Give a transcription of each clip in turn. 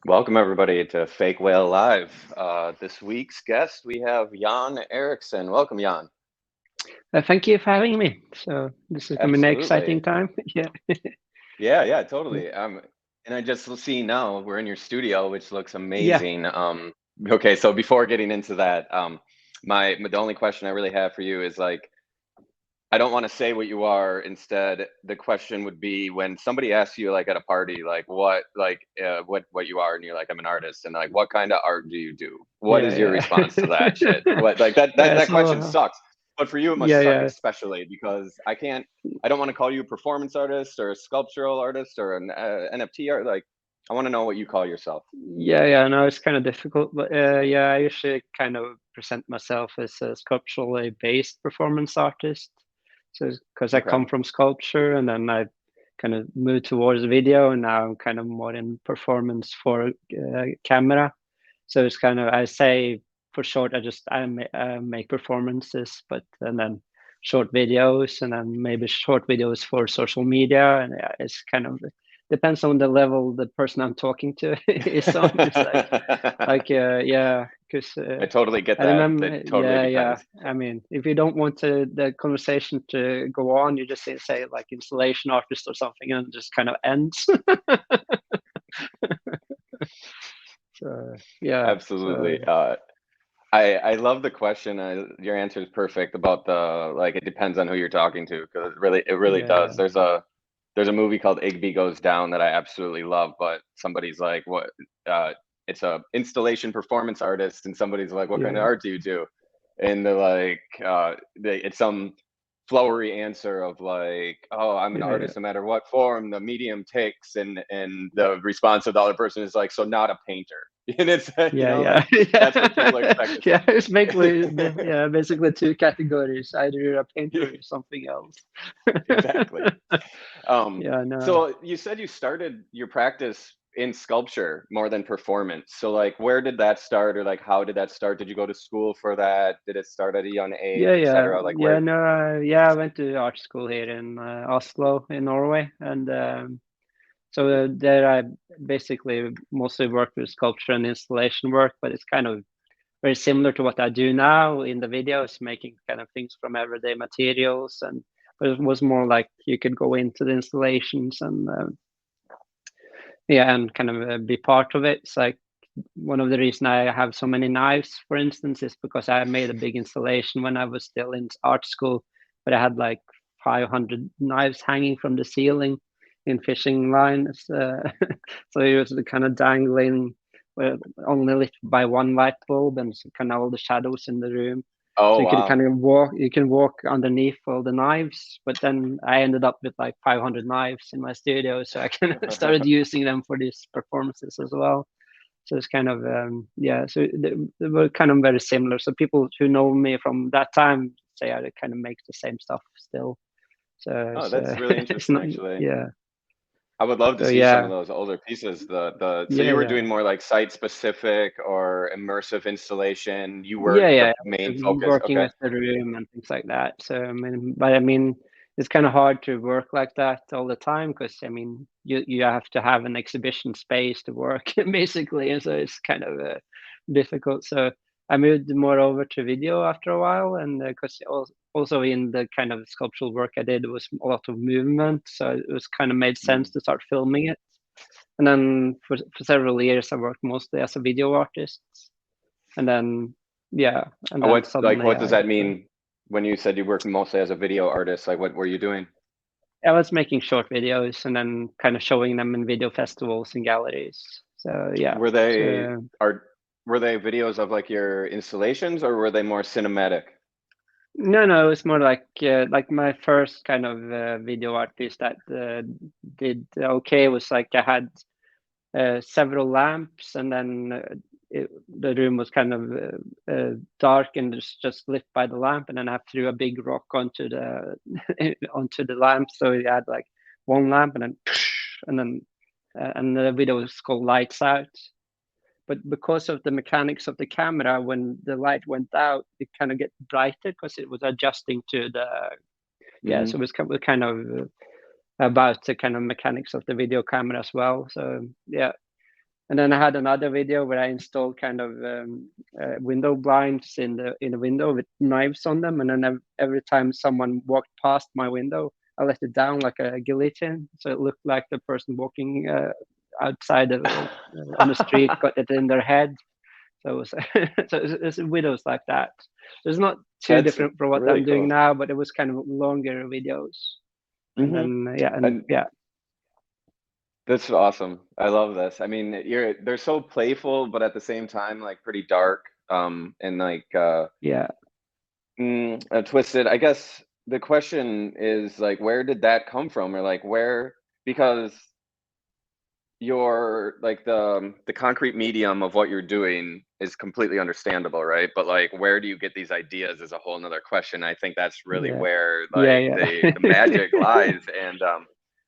Welcome everybody to Fake Whale Live. This week's guest, we have Jan Erichsen. Welcome, Jan. Thank you for having me. So this is going to be an Absolutely. exciting time. Yeah. Yeah, totally. And I just see now we're in your studio, which looks Yeah. amazing. Okay, so before getting into that, the only question I really have for you is like, I don't want to say what you are. Instead, the question would be when somebody asks you like at a party, like what you are, and you're like, I'm an artist, and like, what kind of art do you do? What is your Yeah. response to that shit? Yeah. What like that that Yeah. that question So sucks. But for you, it must yeah, suck yeah, especially because I don't want to call you a performance artist or a sculptural artist or an NFT art. Like, I want to know what you call yourself. yeah. No, it's kind of difficult, but yeah, I usually kind of present myself as a sculpturally based performance artist. So because I Okay. come from sculpture, and then I kind of moved towards video, and now I'm kind of more in performance for camera. So it's kind of, I say for short, I make performances, but and then short videos, and then maybe short videos for social media, and yeah, it's kind of depends on the level the person I'm talking to is on. It's yeah, because I totally get I that. remember, It totally yeah. depends. I mean, if you don't want the conversation to go on, you just say like installation artist or something, and it just kind of ends. So yeah, Absolutely. so I love the question. Your answer is perfect about the like. It depends on who you're talking to because it really does. yeah, There's a movie called Igby Goes Down that I absolutely love, but somebody's like, what? Uh, it's a installation performance artist, and somebody's like, what kind of yeah, art do you do? And they're like, it's some flowery answer of like, oh, I'm an yeah, artist no matter what form the medium takes, and the response of the other person is like, so not a painter. And it's yeah, like yeah, that's what people yeah, expect. yeah. It's basically two categories. Either you're a painter or something else. Exactly. Yeah, no. So you said you started your practice in sculpture more than performance. So like, where did that start, or like, how did that start? Did you go to school for that? Did it start at a young age, Yeah, yeah, etc.? Like, yeah. where? No, yeah. I went to art school here in Oslo, in Norway, and so there I basically mostly worked with sculpture and installation work, but it's kind of very similar to what I do now in the videos, making kind of things from everyday materials. And but it was more like you could go into the installations and yeah, and kind of be part of it. It's like one of the reasons I have so many knives, for instance, is because I made a big installation when I was still in art school, but I had like 500 knives hanging from the ceiling in fishing lines. So it was kind of dangling, well, only lit by one light bulb, and so kind of all the shadows in the room. Oh So you could wow. kind of you can walk underneath all the knives, but then I ended up with like 500 knives in my studio, so I kind of started using them for these performances as well. So it's kind of yeah. So they were kind of very similar. So people who know me from that time say I kind of make the same stuff still. So Oh, it's that's really it's interesting, not, actually. yeah. I would love to So see some of yeah, those older pieces. The so yeah, you were yeah, doing more like site specific or immersive installation. You were yeah, the yeah. main focus. Working Okay. with the room and things like that. So I mean, but I mean, it's kind of hard to work like that all the time because I mean, you have to have an exhibition space to work basically, and so it's kind of difficult. So I moved more over to video after a while, and because also in the kind of sculptural work I did was a lot of movement, so it was kind of made sense Mm. to start filming it. And then for several years, I worked mostly as a video artist, and then yeah, and then suddenly What does that mean when you said you work mostly as a video artist? Like, what were you doing? I was making short videos and then kind of showing them in video festivals and galleries. So yeah, Were they so are were they videos of like your installations, or were they more cinematic? no, it's more like my first kind of video artist that did okay was like I had several lamps, and then the room was kind of dark and just lit by the lamp, and then I threw a big rock onto the onto the lamp, so you had like one lamp, and then and the video was called Lights Out. But because of the mechanics of the camera, when the light went out, it kind of get brighter because it was adjusting to the yeah. So it Hmm. was kind of about the kind of mechanics of the video camera as well. So yeah, And then I had another video where I installed kind of window blinds in the window with knives on them, and then every time someone walked past my window, I let it down like a guillotine, so it looked like the person walking outside on the street got it in their head. So it was so it's videos like that. It's not too That's different from what really I'm doing cool. now, but it was kind of longer videos. And Hmm. then yeah, and And yeah, that's awesome. I love this. I mean, they're so playful, but at the same time, like pretty dark, and like yeah, twisted. I guess the question is like, where did that come from, or like where? Because your like the concrete medium of what you're doing is completely understandable, right? But like, where do you get these ideas is a whole nother question. I think that's really yeah, where yeah, like yeah, the magic lies. And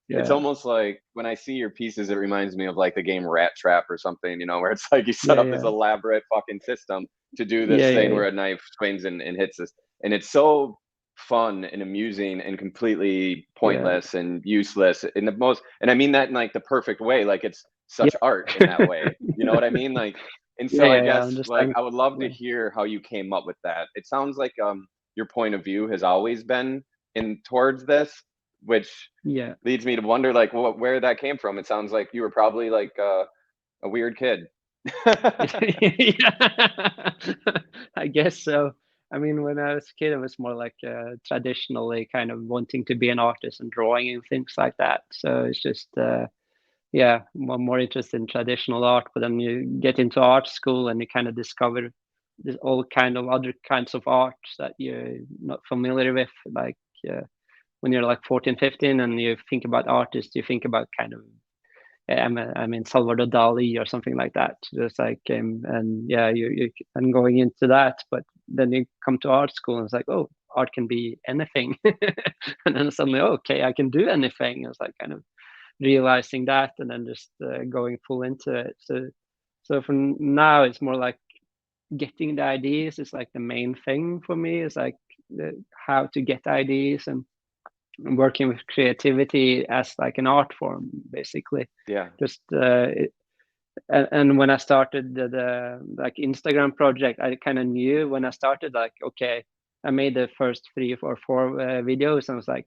it's yeah, almost like when I see your pieces, it reminds me of like the game Rat Trap or something, where it's like you set yeah, up this yeah, elaborate fucking system to do this yeah, thing yeah, where a knife swings and hits this. And it's so fun and amusing and completely yeah, pointless and useless in the most, and I mean that in like the perfect way. Like it's yeah, such art in that way. You know what I mean? Like, and yeah, so I yeah, yeah. I guess like understand. I would love to Yeah, hear how you came up with that. It sounds like your point of view has always been in towards this, which yeah. leads me to wonder like where that came from. It sounds like you were probably like a weird kid. Yeah. I guess so. I mean, when I was a kid, I was more like traditionally kind of wanting to be an artist and drawing and things like that. So it's just, yeah, more interested in traditional art. But then you get into art school and you kind of discover there's all kind of other kinds of arts that you're not familiar with. Like when you're like 14, 15 and you think about artists, you think about kind of I mean Salvador Dali or something like that. Just like and yeah, you and going into that, but then you come to art school and it's like, oh, art can be anything, and then suddenly, oh, okay, I can do anything. It's like kind of realizing that, and then just going full into it. So for now, it's more like getting the ideas is like the main thing for me. Is like how to get ideas and working with creativity as like an art form, basically. Yeah. Just and when I started the like Instagram project, I kind of knew when I started, like, okay, I made the first 3 or 4 videos, and I was like,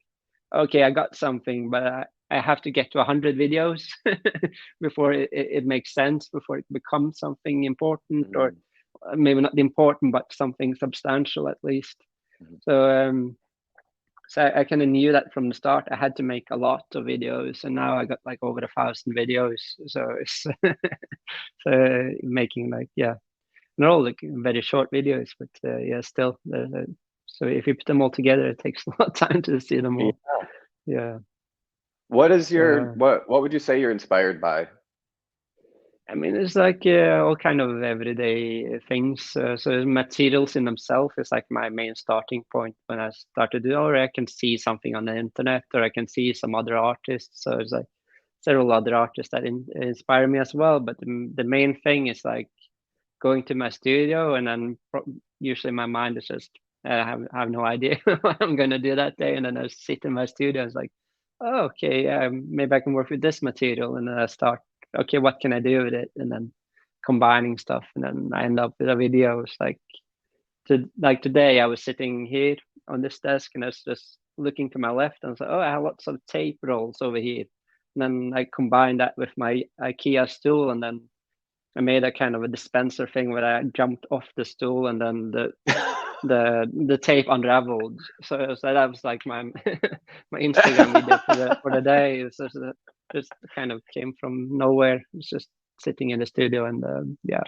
okay, I got something, but I have to get to 100 videos before it makes sense, before it becomes something important, or Mm-hmm. maybe not important, but something substantial at least. So so I kind of knew that from the start. I had to make a lot of videos, and now I got like over 1,000 videos. So it's so making like, yeah, they're all like very short videos, but yeah, still. So if you put them all together, it takes a lot of time to see them Yeah. all. Yeah. What is your So what would you say you're inspired by? I mean, it's like all kind of everyday things. So materials in themselves is like my main starting point when I started. Or I can see something on the internet, or I can see some other artists. So it's like several other artists that inspire me as well. But the main thing is like going to my studio, and then usually my mind is just I have no idea what I'm gonna do that day, and then I sit in my studio and it's like, oh, okay, maybe I can work with this material, and then I start, okay, what can I do with it, and then combining stuff, and then I end up with a video. It's like today I was sitting here on this desk and I was just looking to my left and I was like, oh, I have lots of tape rolls over here. And then I combined that with my IKEA stool, and then I made a kind of a dispenser thing where I jumped off the stool and then the tape unraveled. So that was like my my Instagram video for the day. It's just kind of came from nowhere. It's just sitting in the studio and yeah.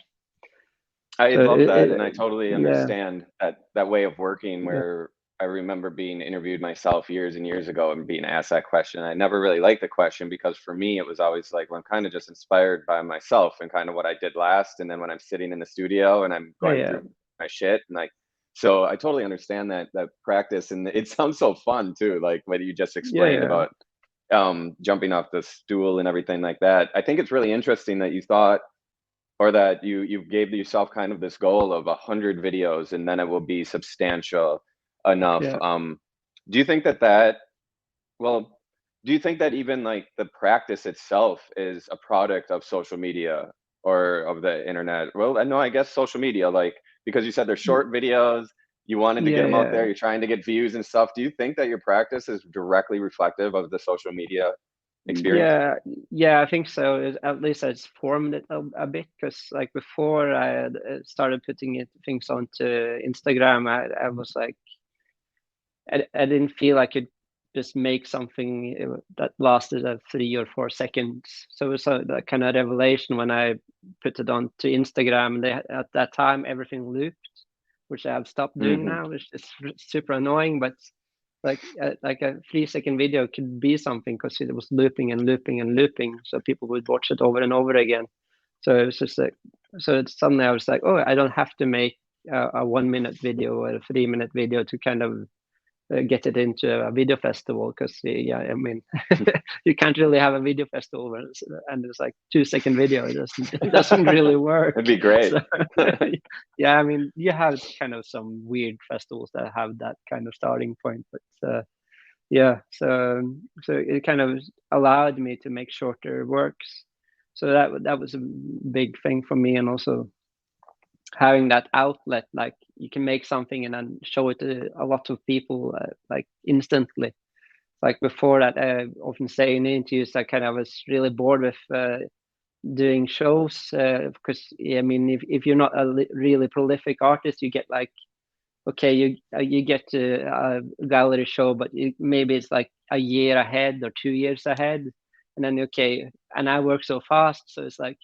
I So love that, and I totally yeah, understand that way of working. yeah, Where I remember being interviewed myself years and years ago and being asked that question. I never really liked the question because for me it was always like, well, I'm kind of just inspired by myself and kind of what I did last, and then when I'm sitting in the studio and I'm going yeah, through my shit and like, so I totally understand that practice, and it sounds so fun too, like what you just yeah, explained yeah, about jumping off the stool and everything like that. I think it's really interesting that you thought, or that you gave yourself kind of this goal of 100 videos and then it will be substantial enough. yeah. Do you think that well, do you think that even like the practice itself is a product of social media? or of the internet? Well, no, I guess social media, like, because you said they're short videos, you wanted to get Yeah, them out yeah. there, you're trying to get views and stuff. Do you think that your practice is directly reflective of the social media experience? Yeah, I think so. At least it's formed it a bit, because like before I had started putting things onto Instagram, I was like, I didn't feel I could just make something that lasted 3 or 4 seconds. So it was that kind of revelation when I put it onto Instagram. At that time everything looped, which I have stopped doing Hmm. now, which is super annoying. But like a 3 second video could be something, because it was looping and looping and looping, so people would watch it over and over again. So it was just like, so it's suddenly I was like, oh, I don't have to make a 1 minute video or a 3 minute video to kind of get it into a video festival, because yeah, I mean, you can't really have a video festival and it's like 2 second video. It doesn't really work. It'd be great. So yeah, I mean, you have kind of some weird festivals that have that kind of starting point, but yeah, so it kind of allowed me to make shorter works. So that was a big thing for me, and also having that outlet, like you can make something and then show it to a lot of people like instantly. Like before that, I often say in interviews, I kind of was really bored with doing shows, because I mean, if you're not a really prolific artist, you get like, okay, you get to a gallery show, but maybe it's like a year ahead or 2 years ahead, and then okay, and I work so fast, so it's like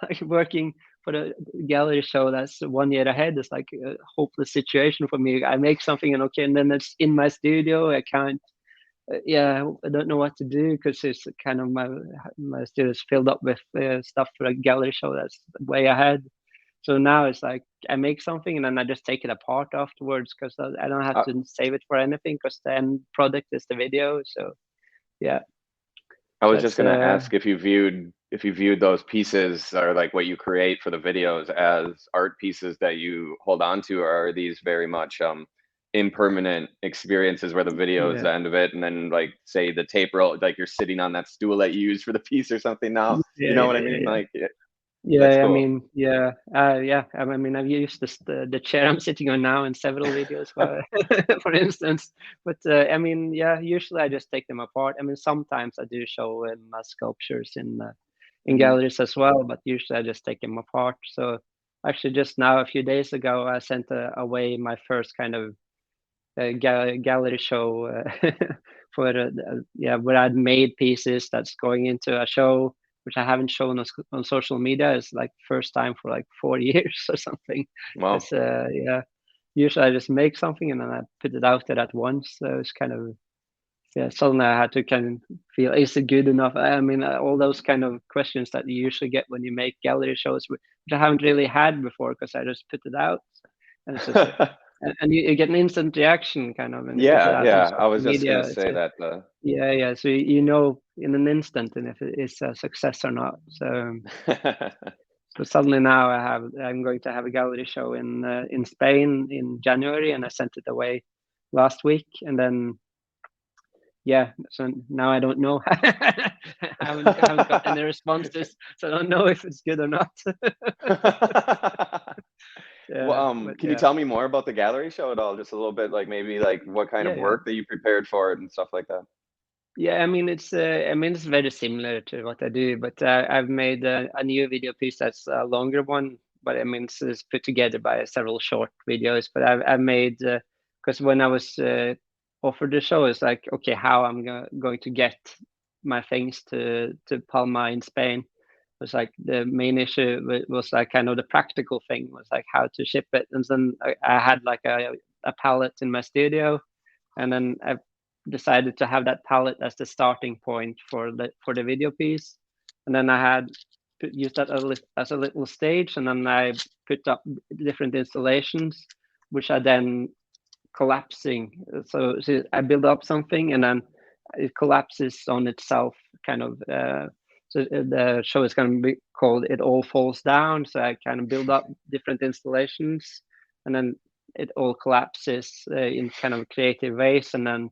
like working for the gallery show that's 1 year ahead is like a hopeless situation for me. I make something and okay, and then it's in my studio. I can't. Yeah, I don't know what to do, because it's kind of my studio is filled up with stuff for a gallery show that's way ahead. So now it's like I make something and then I just take it apart afterwards, because I don't have I, to save it for anything, because the end product is the video. So yeah, I was just that's gonna ask if you viewed those pieces, or like what you create for the videos, as art pieces that you hold on to, or are these very much impermanent experiences where the video is yeah. the end of it, and then like say the tape roll, like you're sitting on that stool that you use for the piece or something now. Yeah, You yeah, know what I yeah, mean? yeah. Like, yeah, that's Yeah, I cool. mean, yeah, yeah. I mean, I've used the chair I'm sitting on now in several videos, for for instance. But I mean, yeah, usually I just take them apart. I mean, sometimes I do show my sculptures in Hmm. galleries as well, but usually I just take them apart. So actually, just now, a few days ago, I sent away my first kind of gallery show for yeah, where I'd made pieces that's going into a show which I haven't shown on social media. It's like first time for like 4 years or something. Well, Because yeah, usually I just make something and then I put it out there at once. So it's kind of, yeah, suddenly I had to kind of feel, is it good enough? I mean, all those kind of questions that you usually get when you make gallery shows, which I haven't really had before, because I just put it out and it's just and you get an instant reaction kind of when you put it yeah, out on yeah. I social was just media. gonna say that. Yeah, yeah. So you know in an instant and if it is a success or not. So suddenly now I'm going to have a gallery show in Spain in January, and I sent it away last week, and then yeah. So now I don't know. I haven't got any responses, so I don't know if it's good or not. Well, Yeah, but can you yeah, tell me more about the gallery show at all? Just a little bit, like maybe like what kind yeah, of yeah. work that you prepared for it and stuff like that. Yeah, I mean it's very similar to what I do, but I've made a new video piece that's a longer one. But I mean it's put together by several short videos. But I've made, because when I was offered the show, it's like, okay, how I'm going to get my things to Palma in Spain was like the main issue. Was like kind of the practical thing, was like how to ship it. And then I had like a pallet in my studio, and then I decided to have that palette as the starting point for the video piece, and then I had used that as a little stage, and then I put up different installations, which I then collapsing. So I build up something, and then it collapses on itself, kind of. So the show is going to be called "It All Falls Down." So I kind of build up different installations, and then it all collapses in kind of creative ways, and then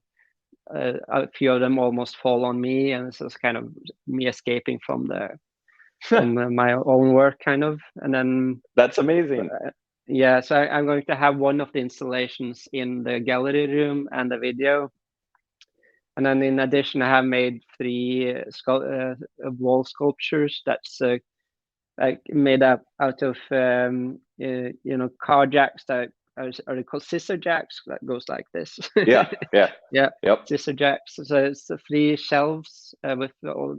a few of them almost fall on me, and it's just kind of me escaping from on my own work, kind of. And then That's amazing. yeah, so I'm going to have one of the installations in the gallery room and the video. And then in addition, I have made 3 wall sculptures that's like made up out of car jacks that are they called scissor jacks that goes like this. Yeah, yeah, Yeah, yep. scissor jacks. So it's 3 shelves with all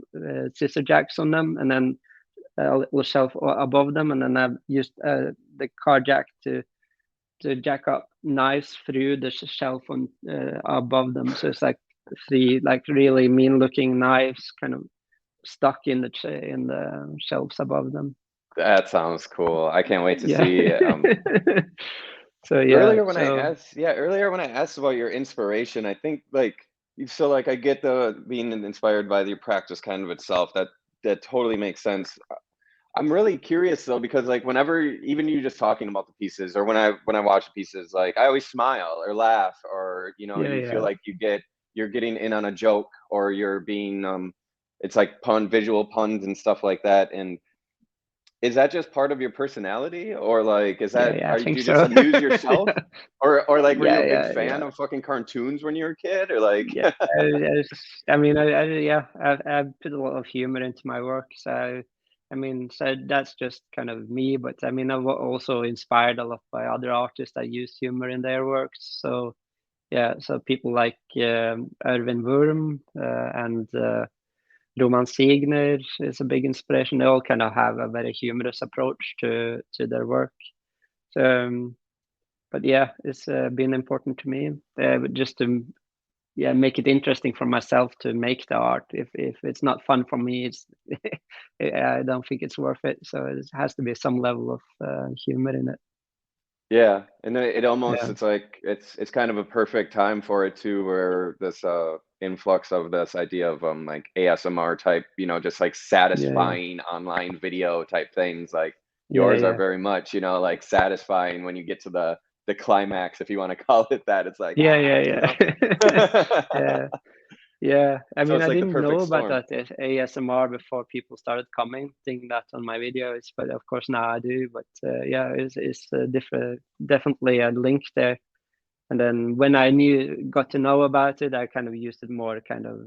scissor jacks on them, and then a little shelf above them, and then I've used the car jack to jack up knives through the shelf on above them. So it's like 3 like really mean looking knives kind of stuck in the shelves above them. That sounds cool. I can't wait to Yeah. see. So yeah. Earlier when I asked about your inspiration, I think like I get the being inspired by your practice kind of itself. That totally makes sense. I'm really curious though, because like whenever even you just talking about the pieces, or when I watch pieces, like I always smile or laugh, or you feel like you're getting in on a joke, or you're being it's like visual puns and stuff like that. And is that just part of your personality, or like Yeah, I do think you just so. amuse yourself, or like were you a big Yeah. fan of fucking cartoons when you were a kid, or like Yeah, I mean, I've put a lot of humor into my work, so I mean, so that's just kind of me. But I mean, I'm also inspired a lot by other artists that use humor in their works. So yeah, so people like Erwin Wurm and Roman Signer is a big inspiration. They all kind of have a very humorous approach to their work. So, but yeah, it's been important to me just to make it interesting for myself to make the art. If it's not fun for me, it's I don't think it's worth it. So it has to be some level of humor in it. yeah, and then it almost Yeah, it's like it's kind of a perfect time for it too, where this influx of this idea of like ASMR type, just like yeah, satisfying online video type things. Like yeah, yours are yeah, very much, like satisfying when you get to the climax, if you want to call it that. It's like, yeah, yeah, yeah, yeah. Yeah, I So mean, it's I like the didn't know perfect about storm. that ASMR before people started commenting that on my videos, but of course now I do. But yeah, it's definitely a link there. And then when I got to know about it, I kind of used it more, kind of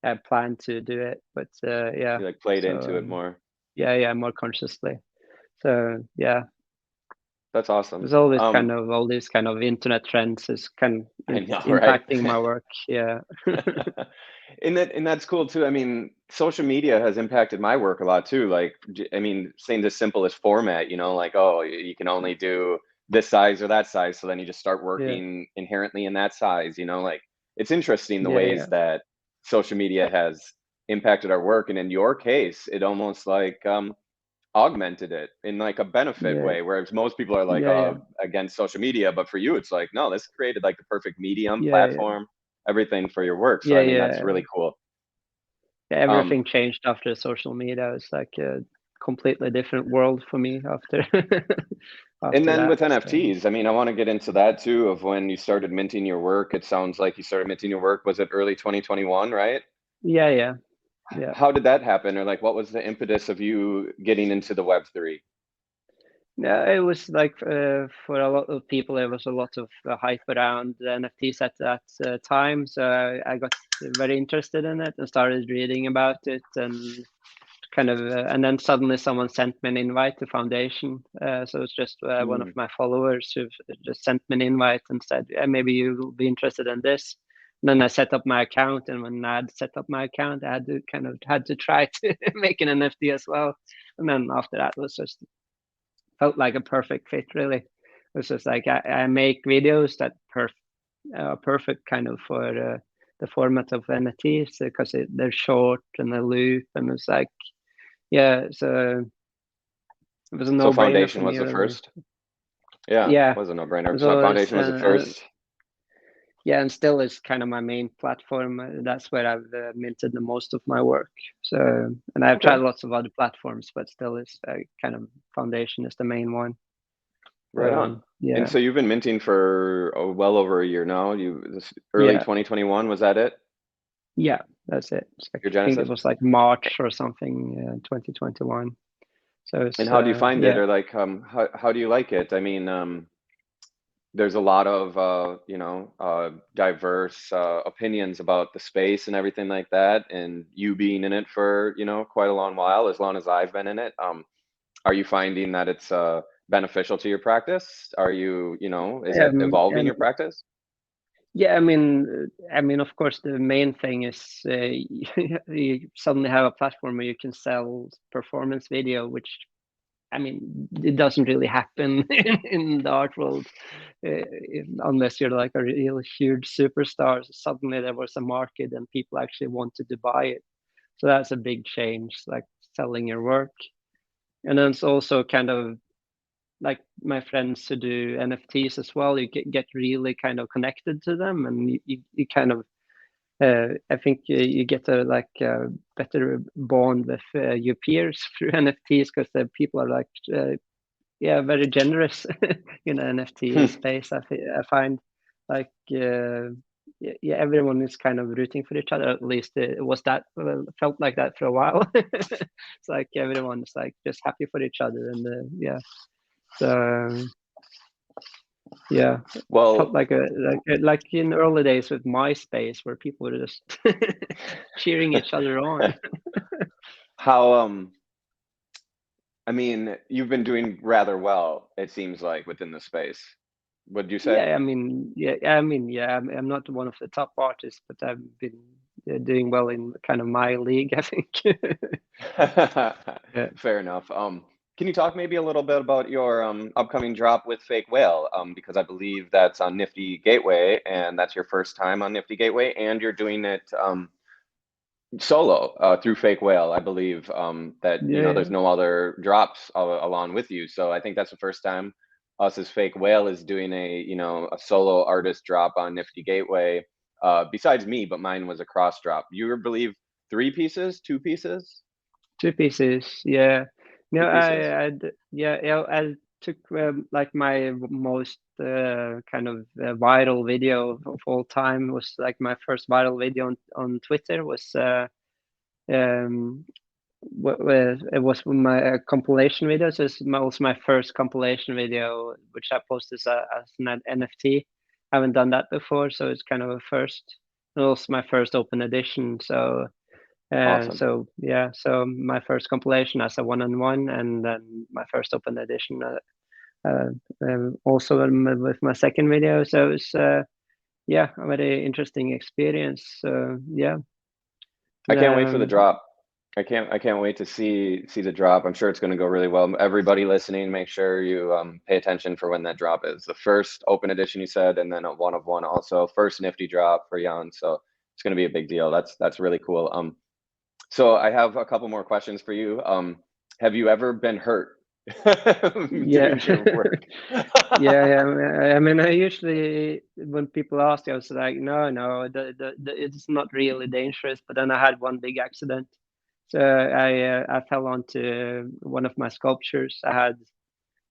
I planned to do it. But yeah, You like played into so it more. yeah, more consciously. So yeah, That's awesome. there's always kind of all these kind of internet trends is kind of I know, right? impacting my work. Yeah, And that's cool too. I mean, social media has impacted my work a lot too. Like, I mean, saying the simple as format, like, oh, you can only do this size or that size. So then you just start yeah, working inherently in that size, like it's interesting the yeah, ways that social media has impacted our work. And in your case, it almost like augmented it in like a benefit yeah, way, whereas most people are like, yeah, yeah, oh, against social media, but for you it's like, no, this created like the perfect medium, yeah, yeah, platform, everything for your work. So yeah, I mean, that's yeah. really cool. Yeah, um everything changed after social media. It's like a completely different world for me after and after then that. with So NFTs, I mean, I want to get into that too, of when you started minting your work. It sounds like you started minting your work, was it early 2021, right? yeah. How did that happen, or like what was the impetus of you getting into the Web3? Yeah, it was like for a lot of people, there was a lot of hype around the NFTs at that time. So I got very interested in it and started reading about it, and kind of and then suddenly someone sent me an invite to Foundation. So it's just one of Mm. my followers who just sent me an invite and said, yeah, maybe you will be interested in this. And then I set up my account, and when I had set up my account, I had to try to make an NFT as well. And then after that, it was just felt like a perfect fit. Really, it was just like I make videos that perfect kind of for the format of NFTs because they're short and they loop, and it's like yeah, so it was a So no-brainer for Foundation me, was the really. first. Yeah, Yeah, was a no-brainer. So so Foundation was the first. yeah, and still is kind of my main platform. That's where I've minted the most of my work. So, and I've tried Okay. lots of other platforms, but still, is kind of Foundation is the main one. Right on. And Yeah, so you've been minting for well over a year now. This early yeah, 2021, was that it? Yeah, that's it. It's like, Your I think it Genesis? was like March or something, 2021. So And it's how do you find it? yeah. Or like, how do you like it? I mean, there's a lot of diverse opinions about the space and everything like that, and you being in it for quite a long while, as long as I've been in it. Are you finding that it's beneficial to your practice? Are you, is it evolving And your practice? yeah, I mean, of course, the main thing is you suddenly have a platform where you can sell performance video, which I mean, it doesn't really happen in the art world unless you're like a real huge superstar. So suddenly there was a market and people actually wanted to buy it. So that's a big change, like selling your work. And then it's also kind of like my friends who do NFTs as well. You get really kind of connected to them, and you kind of I think you get a like better bond with your peers through NFTs because the people are like yeah, very generous in the NFT space. I find like yeah, everyone is kind of rooting for each other. At least it was that felt like that for a while. It's like everyone is like just happy for each other, and yeah. So yeah, felt Well, like like in early days with MySpace where people were just cheering each other on. how I mean, you've been doing rather well, it seems like, within the space. Would you say? Yeah, I mean, yeah, I'm not one of the top artists, but I've been doing well in kind of my league, I think. Yeah, Fair enough. Can you talk maybe a little bit about your upcoming drop with Fake Whale? Because I believe that's on Nifty Gateway, and that's your first time on Nifty Gateway, and you're doing it solo through Fake Whale. I believe that yeah, there's no other drops along with you. So I think that's the first time us as Fake Whale is doing a solo artist drop on Nifty Gateway. Besides me, but mine was a cross drop. You believe 3 pieces, 2 pieces, two pieces. Yeah, no, 2 pieces? yeah, I took like my most kind of viral video of all time was like my first viral video on Twitter was um it was my compilation video. So was my first compilation video, which I posted as an NFT. I haven't done that before, so it's kind of a first. And also my first open edition. So, Awesome. so yeah, so my first compilation as a one-on-one, and then my first open edition uh, also with my second video. So it's yeah, a very interesting experience. Yeah. I can't wait for the Um, drop. I can't wait to see the drop. I'm sure it's going to go really well. Everybody listening, make sure you pay attention for when that drop is. The first open edition you said, and then a one of one also. First Nifty drop for Jan. So it's going to be a big deal. That's really cool. So I have a couple more questions for you. Have you ever been hurt yeah. doing your work? Yeah, yeah. I mean, I usually when people ask, I was like, no, no, it's not really dangerous. But then I had one big accident. So I fell onto one of my sculptures. I had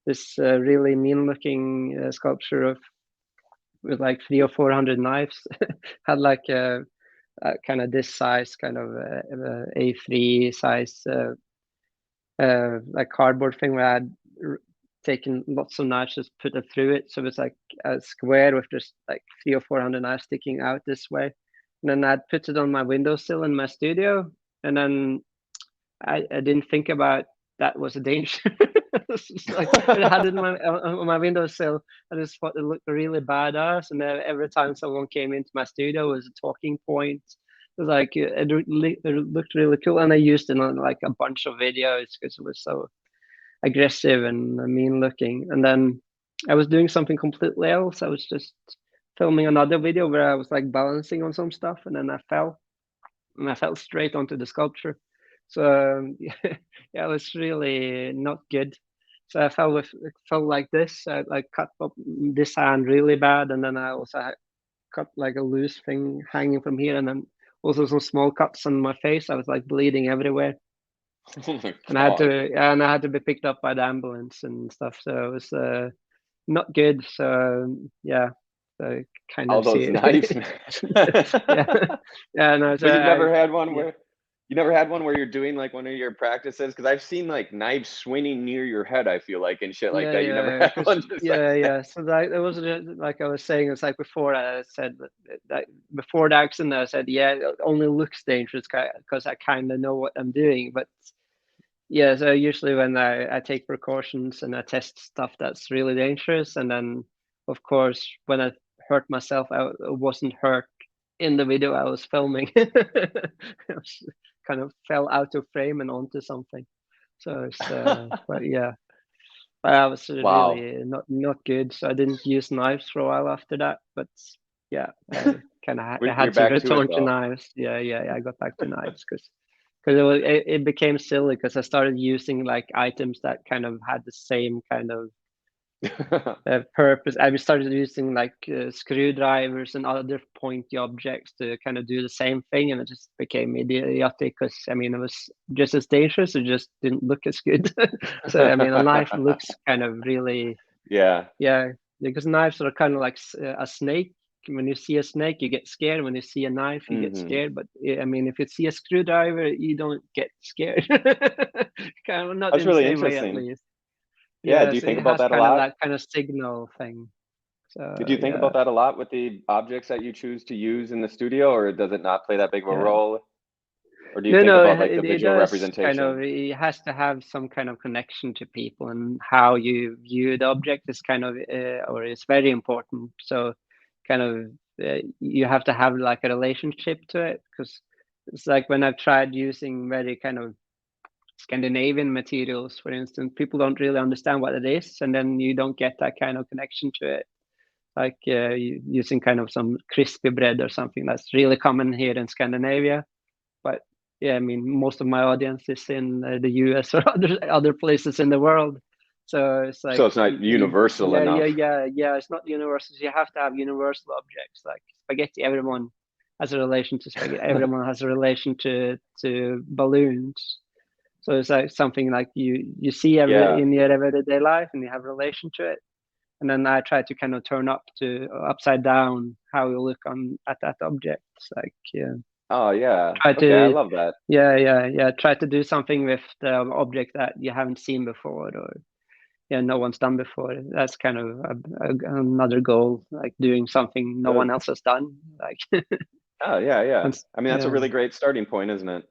this really mean-looking sculpture of with like 300 or 400 knives. Had like a kind of this size, kind of A3 size, like cardboard thing where I had taken lots of knives, just put it through it. So it's like a square with just like 300 or 400 knives sticking out this way. And then I'd put it on my windowsill in my studio. And then I didn't think about that was a danger. It's just like I had it on my windowsill. I just thought it looked really badass. And then every time someone came into my studio, it was a talking point. It was like it looked really cool, and I used it on like a bunch of videos because it was so aggressive and mean looking. And then I was doing something completely else. I was just filming another video where I was like balancing on some stuff, and then I fell, and I fell straight onto the sculpture. So yeah, it was really not good. So I fell like this. I like cut up this hand really bad, and then I also cut like a loose thing hanging from here, and then also some small cuts on my face. I was like bleeding everywhere, Oh my and God. I had to be picked up by the ambulance and stuff. So it was not good. So yeah, So kind All of those see knives, it. man. Yeah, yeah. No, so But you've never had one yeah. where you never had one where you're doing like one of your practices? Because I've seen like knives swinging near your head, I feel like, and shit like Yeah, that. You never yeah, had because one just like yeah, that. yeah. So that it was like I was saying. It's like before I said that before the accident, I said, yeah, it only looks dangerous because I kind of know what I'm doing. But yeah, so usually when I take precautions and I test stuff that's really dangerous, and then of course when I hurt myself, I wasn't hurt in the video I was filming. I was, kind of fell out of frame and onto something. So it's but yeah. I was Wow. really not good, so I didn't use knives for a while after that. But yeah, I kind of I You're had to back to it return to though. knives. Yeah, yeah, yeah, I got back to knives because it became silly because I started using like items that kind of had the same kind of purpose. I started using like screwdrivers and other pointy objects to kind of do the same thing, and it just became idiotic because I mean it was just as dangerous. It just didn't look as good. So I mean, a knife looks kind of really Yeah. yeah, because knives are kind of like a snake. When you see a snake, you get scared. When you see a knife, you get Hmm. scared. But I mean, if you see a screwdriver, you don't get scared. Kind of not That's in the really same way, at interesting. least. Yeah. Yeah, Do you so think it about has that a kind of lot? that kind of signal thing. Did you So think yeah, about that a lot with the objects that you choose to use in the studio, or does it not play that big of a yeah. role? Or do you No, think no, about like the it visual does kind representation? of. It has to have some kind of connection to people, and how you view the object is kind of, or is very important. So, kind of, you have to have like a relationship to it, because it's like when I've tried using very kind of Scandinavian materials, for instance, people don't really understand what it is, and then you don't get that kind of connection to it. Like using kind of some crispy bread or something that's really common here in Scandinavia, but yeah, I mean, most of my audience is in the US or other places in the world. So it's like, So it's not universal yeah, yeah, enough. yeah, yeah. It's not universal. You have to have universal objects like spaghetti. Everyone has a relation to spaghetti. Everyone has a relation to balloons. So it's like something like you see Yeah. in your everyday life, and you have a relation to it. And then I try to kind of turn up to upside down how you look on at that object. It's like yeah, Oh yeah. try Okay, I to love that. yeah, yeah, yeah. Try to do something with the object that you haven't seen before, or yeah, no one's done before. That's kind of another goal, like doing something no one Good. else has done. Like, Oh yeah, yeah. I mean, that's a yeah, really great starting point, isn't it?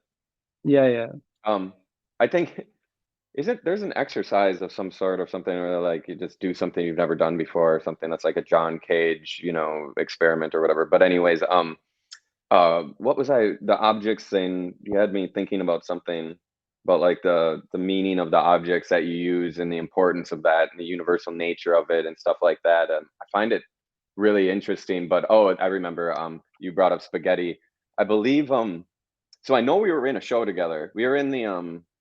yeah, yeah, Um, I think isn't there's an exercise of some sort or something where like you just do something you've never done before or something that's like a John Cage, experiment or whatever. But anyways, what was the objects thing? You had me thinking about something about like the meaning of the objects that you use and the importance of that and the universal nature of it and stuff like that. And I find it really interesting. But oh, I remember you brought up spaghetti. I believe so I know we were in a show together. We were in the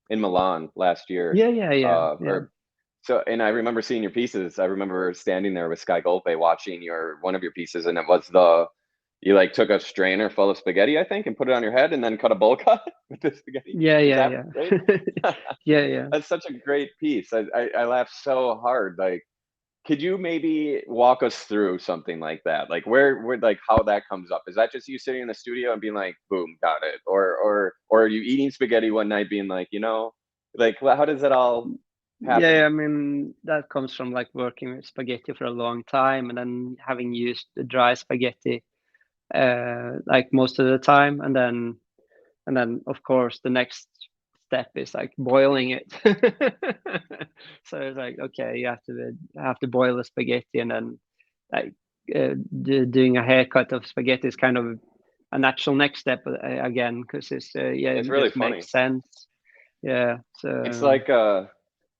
in Milan last year. yeah, yeah, yeah, yeah, Or so and I remember seeing your pieces. I remember standing there with Sky Golpe watching your one of your pieces, and it was the you like took a strainer full of spaghetti, I think, and put it on your head and then cut a bowl cut with the spaghetti. yeah, Is yeah, that yeah, right? yeah, yeah. That's such a great piece. I laughed so hard. Like, could you maybe walk us through something like that? Like where like how that comes up? Is that just you sitting in the studio and being like, boom, got it? Or are you eating spaghetti one night being like, like how does it all Yeah, happen? I mean that comes from like working with spaghetti for a long time, and then having used the dry spaghetti like most of the time, and then of course the next step is like boiling it. So it's like okay, you have to boil the spaghetti, and then like doing a haircut of spaghetti is kind of a natural next step again, because yeah, It's it really just funny. makes sense. Yeah, It's so like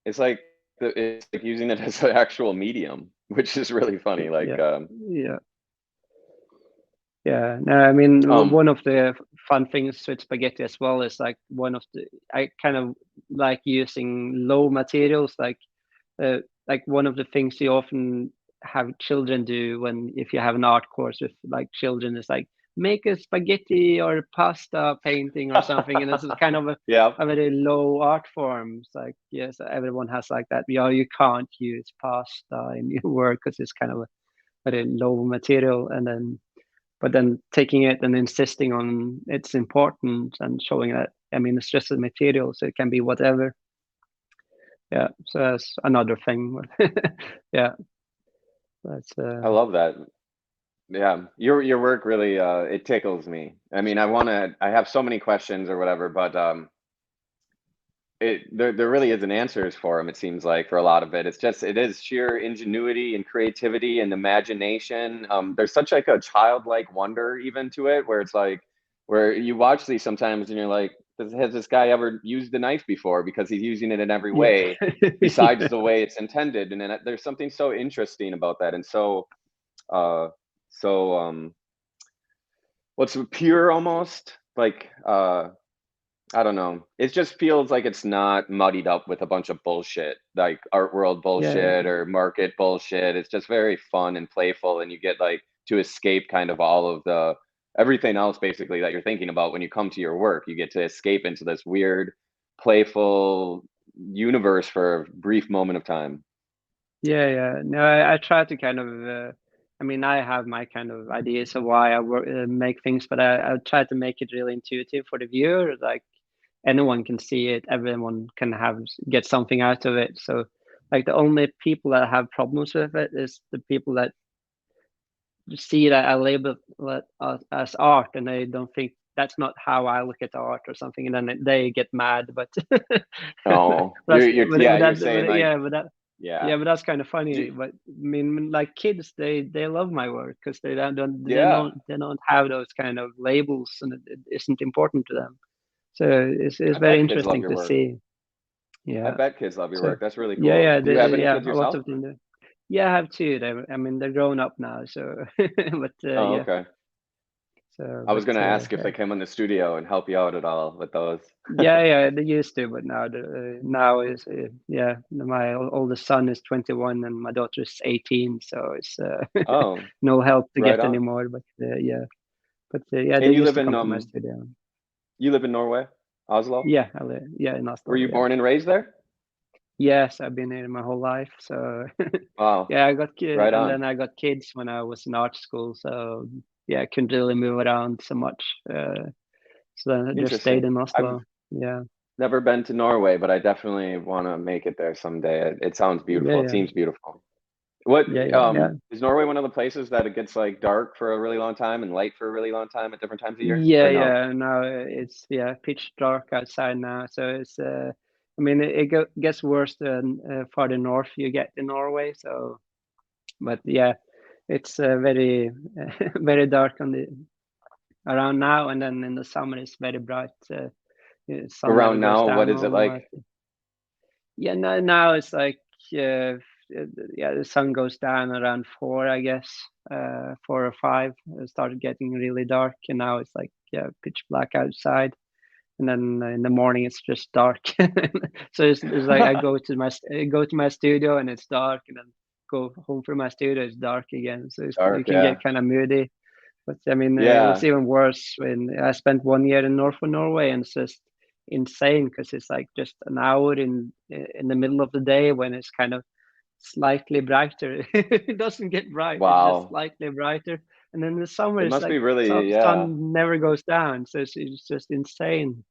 it's like it's like using it as an actual medium, which is really funny. Like yeah, yeah. Yeah, no, I mean um one of the fun things with spaghetti as well is like one of the I kind of like using low materials, uh, like one of the things you often have children do when if you have an art course with like children is like make a spaghetti or pasta painting or something, and this is kind of yeah. a very low art form. It's like yes, everyone has like that. Yeah, you can't use pasta in your work because it's kind of very low material, and then but then taking it and insisting on its importance and showing that, I mean, it's just a material, so it can be whatever. Yeah, so that's another thing. Yeah, that's I love that. Yeah, your work really it tickles me. I mean, I have so many questions or whatever, but there really isn't answers for them, it seems like, for a lot of it. It is sheer ingenuity and creativity and imagination. There's such like a childlike wonder even to it, where it's like where you watch these sometimes and you're like, has this guy ever used a knife before? Because he's using it in every yeah. way besides the way it's intended. And then there's something so interesting about that, and uh so what's pure, almost like I don't know. It just feels like it's not muddied up with a bunch of bullshit, like art world Yeah, bullshit or market bullshit. It's just very fun and playful, and you get like to escape kind of all of the everything else basically that you're thinking about when you come to your work. You get to escape into this weird, playful universe for a brief moment of time. yeah. No, I try to kind of. I mean, I have my kind of ideas of why I make things, but I try to make it really intuitive for the viewer. Like anyone can see it, everyone can get something out of it. So, like the only people that have problems with it is the people that see that I label it as art, and they don't think that's not how I look at art or something, and then they get mad. But Oh, that's yeah, you're saying like, yeah, yeah, but that's kind of do, funny. But I mean, like kids, they love my work because yeah. they don't have those kind of labels, and it isn't important to them. So it's I very bet kids love interesting your to work. see. I Yeah. bet kids love your So work. That's really yeah, cool. Do you have any yeah, kids a lot yourself? of them do. Yeah, I have two. I mean, they're grown up now, so but Oh, yeah. okay. So I was but gonna ask if they came in the studio and help you out at all with those. yeah, they used to, but now is yeah. My oldest son is 21 and my daughter is 18, so it's Oh, no help to right get on. anymore. But yeah, but yeah, they And used to come to my studio. you live in Norway, Oslo? Yeah, yeah, in Were Oslo. you Yeah. born and raised there? Yes, I've been here my whole life. So Wow, yeah, I got right and on. then I got kids when I was in art school. So yeah, I couldn't really move around so much. So then I just stayed Interesting. in I've Oslo. Yeah, never been to Norway, but I definitely want to make it there someday. It sounds beautiful. It yeah, seems beautiful. What yeah. is Norway one of the places that it gets like dark for a really long time and light for a really long time at different times of year? Yeah, Or no? yeah. Now it's pitch dark outside now. So it's I mean gets worse the farther north you get in Norway. So, but yeah, it's very very dark on the around now, and then in the summer it's very bright. Sun never Around goes now, what down is it like? almost. Yeah, no, now it's like yeah, the sun goes down around 4, I guess, 4 or 5. It started getting really dark, and now it's like yeah, pitch black outside, and then in the morning it's just dark. So it's like I go to my studio and it's dark, and then go home from my studio it's dark again. So it Dark, can yeah. get kind of moody. But I mean, it was Yeah. even worse when I spent 1 year in north of Norway, and it's just insane because it's like just an hour in the middle of the day when it's kind of slightly brighter. It doesn't get bright; it's just Wow. slightly brighter. And then in the summer, It it's must be like really, yeah. sun never goes down, so it's just insane.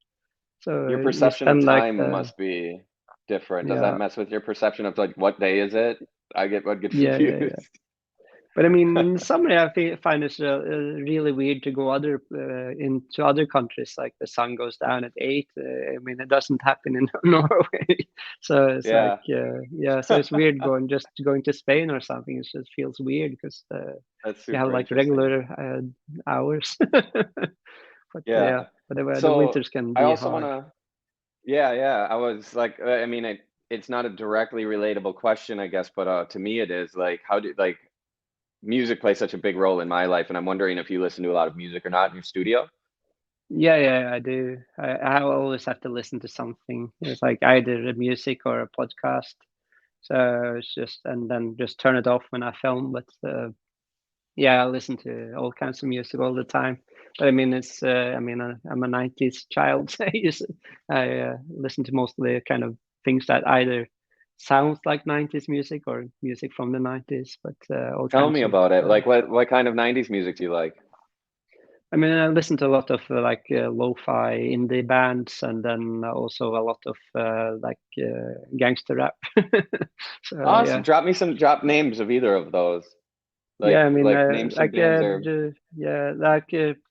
Your So you perception of spend like time must be different. Does that yeah, mess with your perception of like what day is it? Would get yeah. confused. But I mean, in summer, find it really weird to go into other countries. Like the sun goes down at 8. I mean, it doesn't happen in Norway, so it's like Yeah. yeah. So it's weird going to Spain or something. It just feels weird because That's you have super like interesting. regular hours. But yeah, Yeah. but the So winters can I be also want hard. to, yeah, yeah. I was like, I mean, it's not a directly relatable question, I guess, but to me it is like, how do like music plays such a big role in my life, and I'm wondering if you listen to a lot of music or not in your studio. Yeah, yeah, I do. I always have to listen to something. It's like either a music or a podcast. So it's just and then just turn it off when I film. But yeah, I listen to all kinds of music all the time. But I mean, I mean, I'm a '90s child. So I listen to mostly kind of things that either sounds like 90s music or music from the 90s, but all Tell kinds me of. about it. Like what kind of 90s music do you like? I mean, I listen to a lot of lo-fi indie bands, and then also a lot of gangster rap. So Awesome. yeah, Drop names of either of those. yeah. I mean, Name some bands or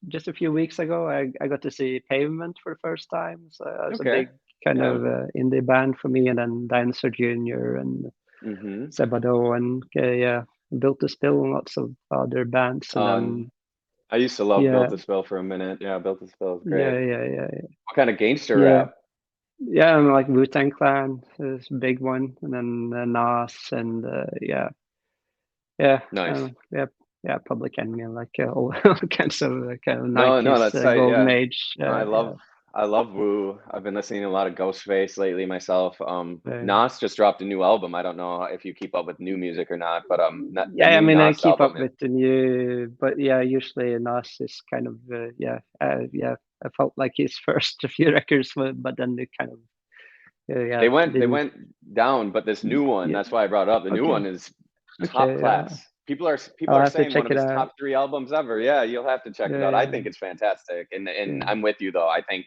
just a few weeks ago, I got to see Pavement for the first time. So it was a okay. big kind Yeah. of indie band for me, and then Dinosaur Jr. and Mm-hmm. Sebado, and Built to Spill and lots of other bands, and then I used to love yeah, Built to Spill for a minute. Yeah, Built to Spill is great. yeah. What kind of gangster Yeah, rap? yeah, and like Wu-Tang Clan is a big one, and then Nas, and Nice. yeah, Public Enemy, and like all kinds of kind of No, no, 90s that's tight. golden Yeah. age. No, Yeah, I love Wu. I've been listening to a lot of Ghostface lately myself. uh, Nas just dropped a new album. I don't know if you keep up with new music or not, but the yeah. I new mean, I Nas keep up album is with the new, but yeah, usually Nas is kind of yeah. I felt like his first few records, but then they kind of they didn't. went down, but this new one, Yeah, that's why I brought it up. The new okay, one is top okay. Yeah, class. People I'll are have to saying one check of it his out. top 3 albums ever. Yeah, you'll have to check it out. I Yeah, think it's fantastic. And yeah, I'm with you though. I think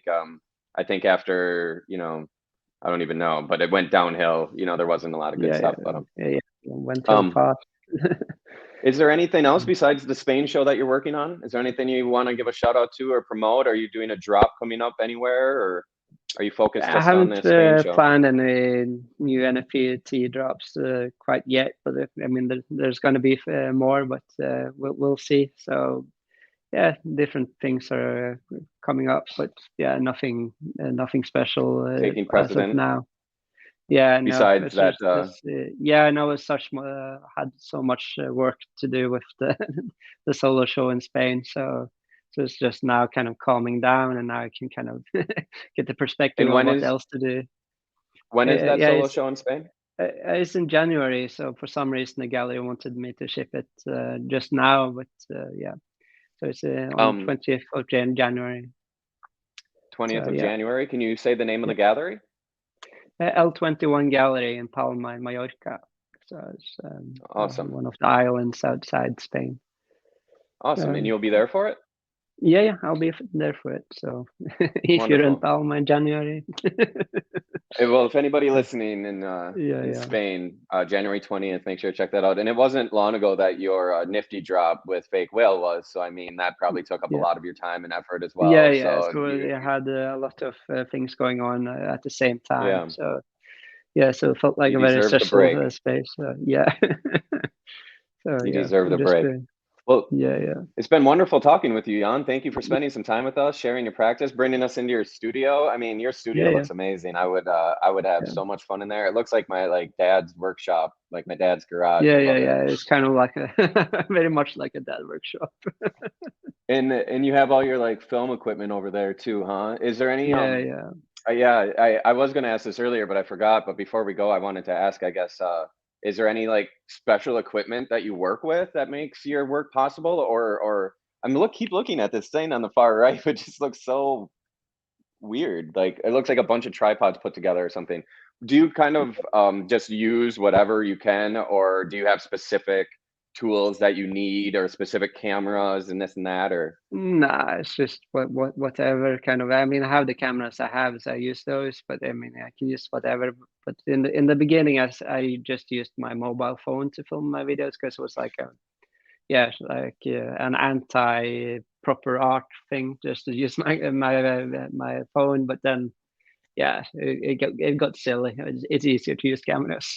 after, I don't even know, but it went downhill. There wasn't a lot of good yeah, stuff, yeah, but yeah. Went too um fast. is there anything else besides the Spain show that you're working on? Is there anything you want to give a shout out to or promote? Are you doing a drop coming up anywhere, or are you focused I just on haven't the Spain show? planned any new NFT drops quite yet, but I mean, there's going to be more, but we'll see. So yeah, different things are coming up, but yeah, nothing special Taking as of precedent now. Yeah, no, besides it's that, just yeah, I know it's had so much work to do with the the solo show in Spain, so it's just now kind of calming down, and now I can kind of get the perspective and on what else to do. when is that Yeah, solo show in Spain? it's in January, so for some reason the gallery wanted me to ship it just now, but yeah, so it's on Um, 20th of January. 20th So of yeah, January. Can you say the name of yeah. the gallery? L21 Gallery in Palma, Mallorca. So it's Awesome. one of the islands outside Spain. Awesome. And Um, you'll be there for it? yeah, I'll be there for it. So if you're in Wonderful. Palma in January, Well, if anybody listening in yeah, Spain, January 20th, make sure to check that out. And it wasn't long ago that your nifty drop with Fake Whale was. So I mean, that probably took up a yeah, lot of your time and effort as yeah, well. yeah. So So you, I had a lot of things going on at the same time. yeah, So yeah, so it felt like you a very deserved a stressful break. space. Yeah. So You yeah, deserved I'm a just break. Well, yeah. it's been wonderful talking with you, Jan. Thank you for spending some time with us, sharing your practice, bringing us into your studio. I mean, your studio Yeah. looks amazing. I would have Yeah. so much fun in there. It looks like my dad's workshop, like my dad's garage. I love it. Yeah. It's kind of like a very much like a dad workshop. And you have all your like film equipment over there too, huh? Is there any Yeah. yeah, I was gonna ask this earlier, but I forgot. But before we go, I wanted to ask, I guess, is there any like special equipment that you work with that makes your work possible? Or keep looking at this thing on the far right, it just looks so weird. Like it looks like a bunch of tripods put together or something. Do you kind of just use whatever you can, or do you have specific tools that you need, or specific cameras and this and that, or Nah, it's just whatever kind of. I mean, I have the cameras I have, so I use those. But I mean, I can use whatever. But in the beginning, I just used my mobile phone to film my videos because it was like an anti proper art thing, just to use my phone. But then yeah, it got silly. It's easier to use cameras.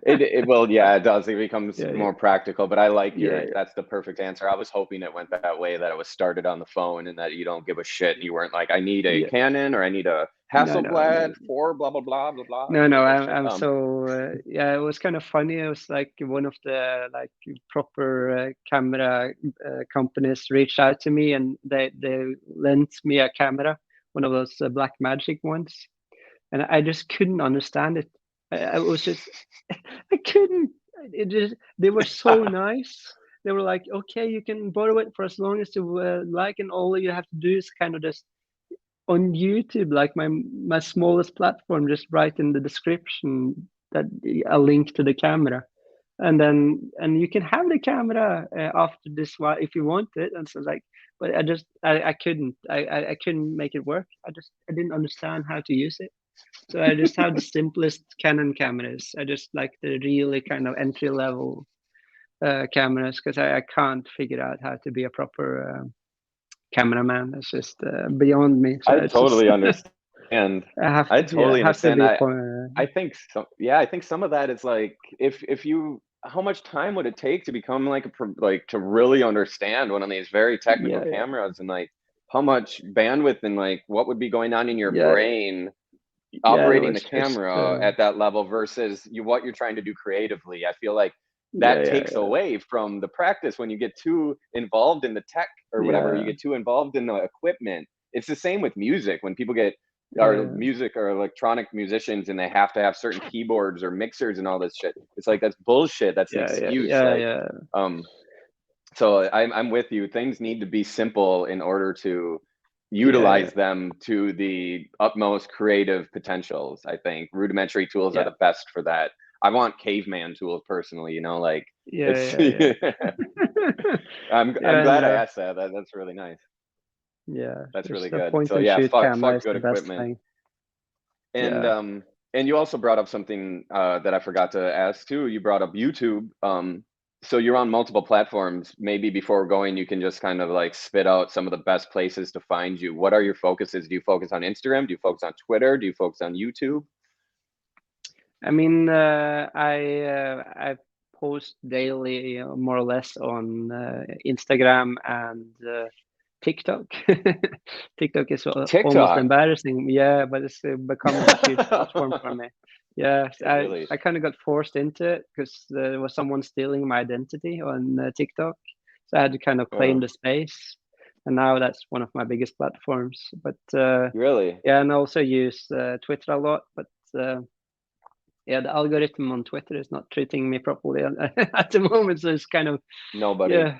yeah, it does. It becomes Yeah, more practical, but I like yeah, that's the perfect answer. I was hoping it went that way, that it was started on the phone and that you don't give a shit and you weren't like, I need a yeah. Canon or I need a No, I Hasselblad mean, for blah blah blah blah blah. no, No bullshit. I'm so yeah. It was kind of funny. It was like one of the like proper camera companies reached out to me, and they lent me a camera, one of those Black Magic ones, and I just couldn't understand it. I was just I couldn't. It just they were so nice. They were like, okay, you can borrow it for as long as you like, and all you have to do is kind of just on YouTube, like my smallest platform, just write in the description that a link to the camera, and you can have the camera after this while if you want it. And so like, but I couldn't I couldn't make it work. I didn't understand how to use it. So I just have the simplest Canon cameras. I just like the really kind of entry level cameras, because I can't figure out how to be a proper cameraman. It's just beyond me. So I it's just totally understand. I have I to, yeah, totally have to understand. be I think so. Yeah, I think some of that is like, if you, how much time would it take to become like like to really understand one of these very technical yeah, yeah, cameras, and like how much bandwidth and like what would be going on in your yeah, brain yeah. It operating the was just camera at that level versus what you're trying to do creatively. I feel like yeah, that yeah, takes yeah, away from the practice when you get too involved in the tech or whatever, you yeah, get too involved in the equipment. It's the same with music. When people get our yeah, music or electronic musicians and they have to have certain keyboards or mixers and all this shit, it's like, that's bullshit. That's an yeah, yeah, excuse. yeah, Like, yeah, um so I'm with you. Things need to be simple in order to yeah, yeah, utilize them to the utmost creative potentials. I think rudimentary tools are yeah, the best for that. I want caveman tools personally, you know, like yeah, it's yeah, I'm yeah, glad I asked that. That's really nice. yeah. That's Just really a good. point So and yeah, shoot camera fuck is good the best equipment. thing. And Yeah. and you also brought up something that I forgot to ask too. You brought up YouTube. So you're on multiple platforms. Maybe before going, you can just kind of like spit out some of the best places to find you. What are your focuses? Do you focus on Instagram? Do you focus on Twitter? Do you focus on YouTube? I mean, I post daily, more or less on Instagram and TikTok. TikTok is almost TikTok. embarrassing, yeah, but it's becoming a huge platform for me. Yeah, Really? I kind of got forced into it because there was someone stealing my identity on TikTok, so I had to kind of claim Uh, the space, and now that's one of my biggest platforms. But really? yeah, and I also use Twitter a lot, but yeah, the algorithm on Twitter is not treating me properly at the moment. So it's kind of, Nobody. yeah,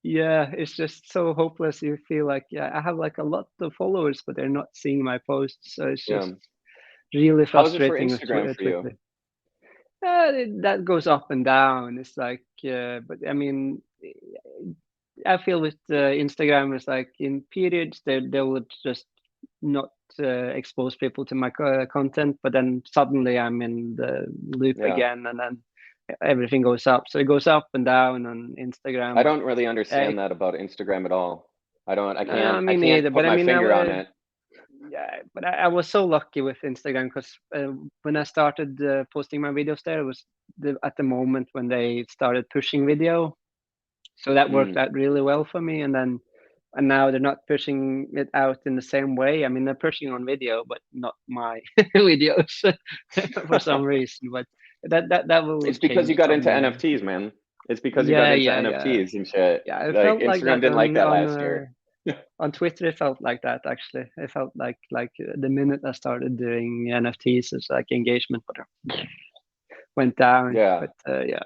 yeah, it's just so hopeless. You feel like, yeah, I have like a lot of followers, but they're not seeing my posts. So it's Yeah. just really How is it for frustrating with Instagram for you? Twitter. That goes up and down. It's like, but I mean, I feel with Instagram is like in periods they would just not expose people to my content, but then suddenly I'm in the loop Yeah. again, and then everything goes up. So it goes up and down on Instagram, I but don't really uh, understand that about Instagram at all. I don't, no, I me can't neither. put But I my mean, finger on it. yeah, but I was so lucky with Instagram because when I started posting my videos there, it was at the moment when they started pushing video, so that worked Mm. out really well for me. And now they're not pushing it out in the same way. I mean, they're pushing on video, but not my videos for some reason. But that will It's because you change got into suddenly. NFTs, man. It's because you got Yeah, into yeah, yeah, NFTs and shit. yeah. It Like felt like Instagram that didn't like that on last year. on Twitter. It felt like that actually. It felt like the minute I started doing NFTs, it's like engagement went down. Yeah. But yeah,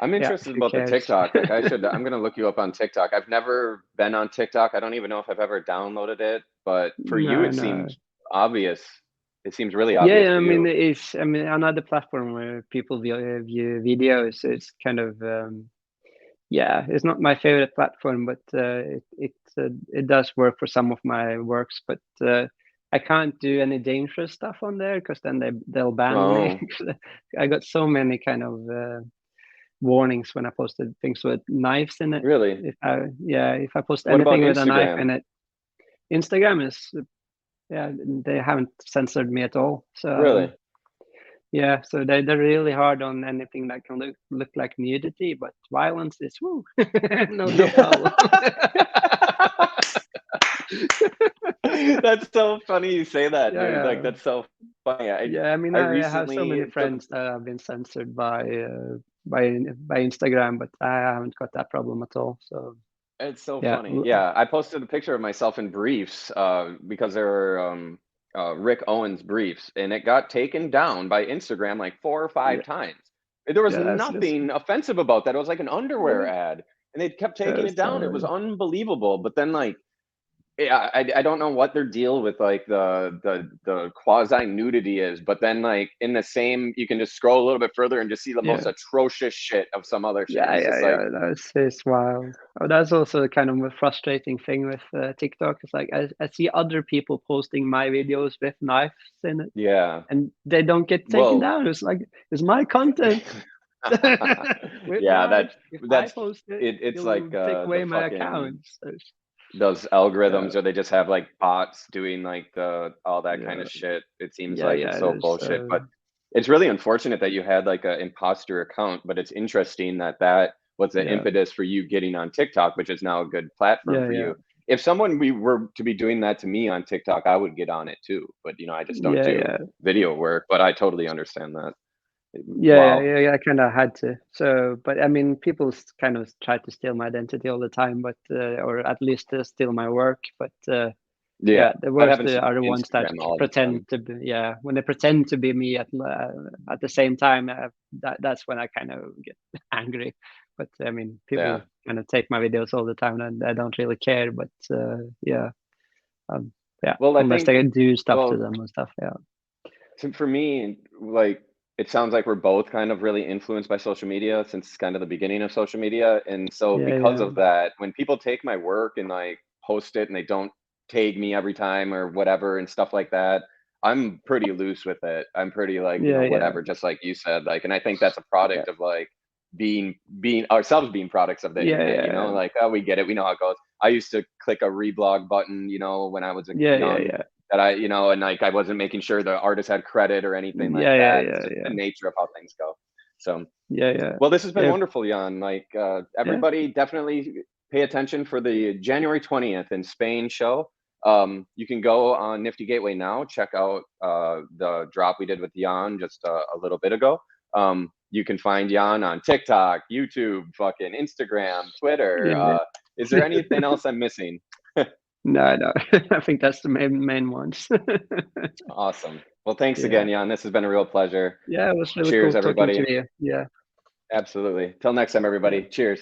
I'm yeah. interested Who about the cares? TikTok. Like I'm gonna look you up on TikTok. I've never been on TikTok. I don't even know if I've ever downloaded it, but for you, No, it no. seems obvious. It seems really Yeah, obvious yeah, for I mean, you. it's another platform where people view videos. It's kind of yeah, it's not my favorite platform, but it does work for some of my works. But I can't do any dangerous stuff on there because then they'll ban me. Oh, I got so many kind of warnings when I posted things with knives in it. really? If I post What about anything with a knife Instagram? in it, Instagram is yeah, they haven't censored me at all. So Really? yeah, so they're really hard on anything that can look like nudity, but violence is woo, no problem. That's so funny you say that, Yeah, dude. Like yeah, that's so funny. yeah. I mean, I I have so many recently took. friends that have been censored by Instagram, but I haven't got that problem at all. So It's so yeah, funny. Yeah, I posted a picture of myself in briefs because they were Rick Owens briefs, and it got taken down by Instagram like 4 or 5 yeah, times. There was yeah. That's just nothing offensive about that. It was like an underwear yeah, ad, and they kept taking it so down. It was unbelievable. But then like yeah, I don't know what their deal with like the quasi nudity is, but then like in the same, you can just scroll a little bit further and just see the most Yeah. atrocious shit of some other shit, and Yeah, it's yeah, just like, yeah. It's wild. Oh, that's also kind of a frustrating thing with TikTok. It's like I see other people posting my videos with knives in it, yeah, and they don't get taken well, down. It's like it's my content with yeah, knives. If I that's post it, it's like you'll take the away my fucking account. So those yeah, algorithms, or they just have like bots doing like the all that kind yeah, of shit. It seems yeah, like yeah. it's It so is. bullshit, but it's really unfortunate that you had like an imposter account, but it's interesting that that was the Yeah, impetus for you getting on TikTok, which is now a good platform yeah, for yeah, you. If someone we were to be doing that to me on TikTok, I would get on it too, but you know, I just don't yeah, do yeah. video work, but I totally understand that. Yeah, yeah, Wow. yeah, yeah, I kind of had to. So, but I mean, people kind of try to steal my identity all the time, but or at least steal my work. But Yeah, yeah, the that worst happens to are the me on ones that Instagram all the time. pretend to be. Yeah, when they pretend to be me at the same time, that's when I kind of get angry. But I mean, Yeah. people kind of take my videos all the time, and I don't really care. But yeah, um, yeah, Well, I unless think, they do stuff to well, them and stuff. Yeah, so for me, like, it sounds like we're both kind of really influenced by social media since kind of the beginning of social media. And so yeah, because yeah, of that, when people take my work and like post it and they don't tag me every time or whatever and stuff like that, I'm pretty loose with it. I'm pretty like, you yeah, know, yeah, whatever, just like you said. Like, and I think that's a yeah, product of like being ourselves being products of the yeah, internet, you know, yeah, like, oh, we get it, we know how it goes. I used to click a reblog button, you know, when I was yeah, yeah, young, yeah. that I, you know, and like I wasn't making sure the artist had credit or anything like Yeah, yeah, that. It's yeah, just the yeah, nature of how things go. So, yeah, yeah, well, this has been yeah, wonderful, Jan. Like, yeah, everybody definitely pay attention for the January 20th in Spain show. You can go on Nifty Gateway now, check out the drop we did with Jan just a little bit ago. You can find Jan on TikTok, YouTube, fucking Instagram, Twitter. yeah. Is there anything else I'm missing? No, no, I think that's the main ones. Awesome. Well, thanks Yeah, again, Jan. This has been a real pleasure. yeah, it was really cool Cheers, talking everybody. to you. Yeah. Absolutely. Till next time, Yeah. everybody. Cheers.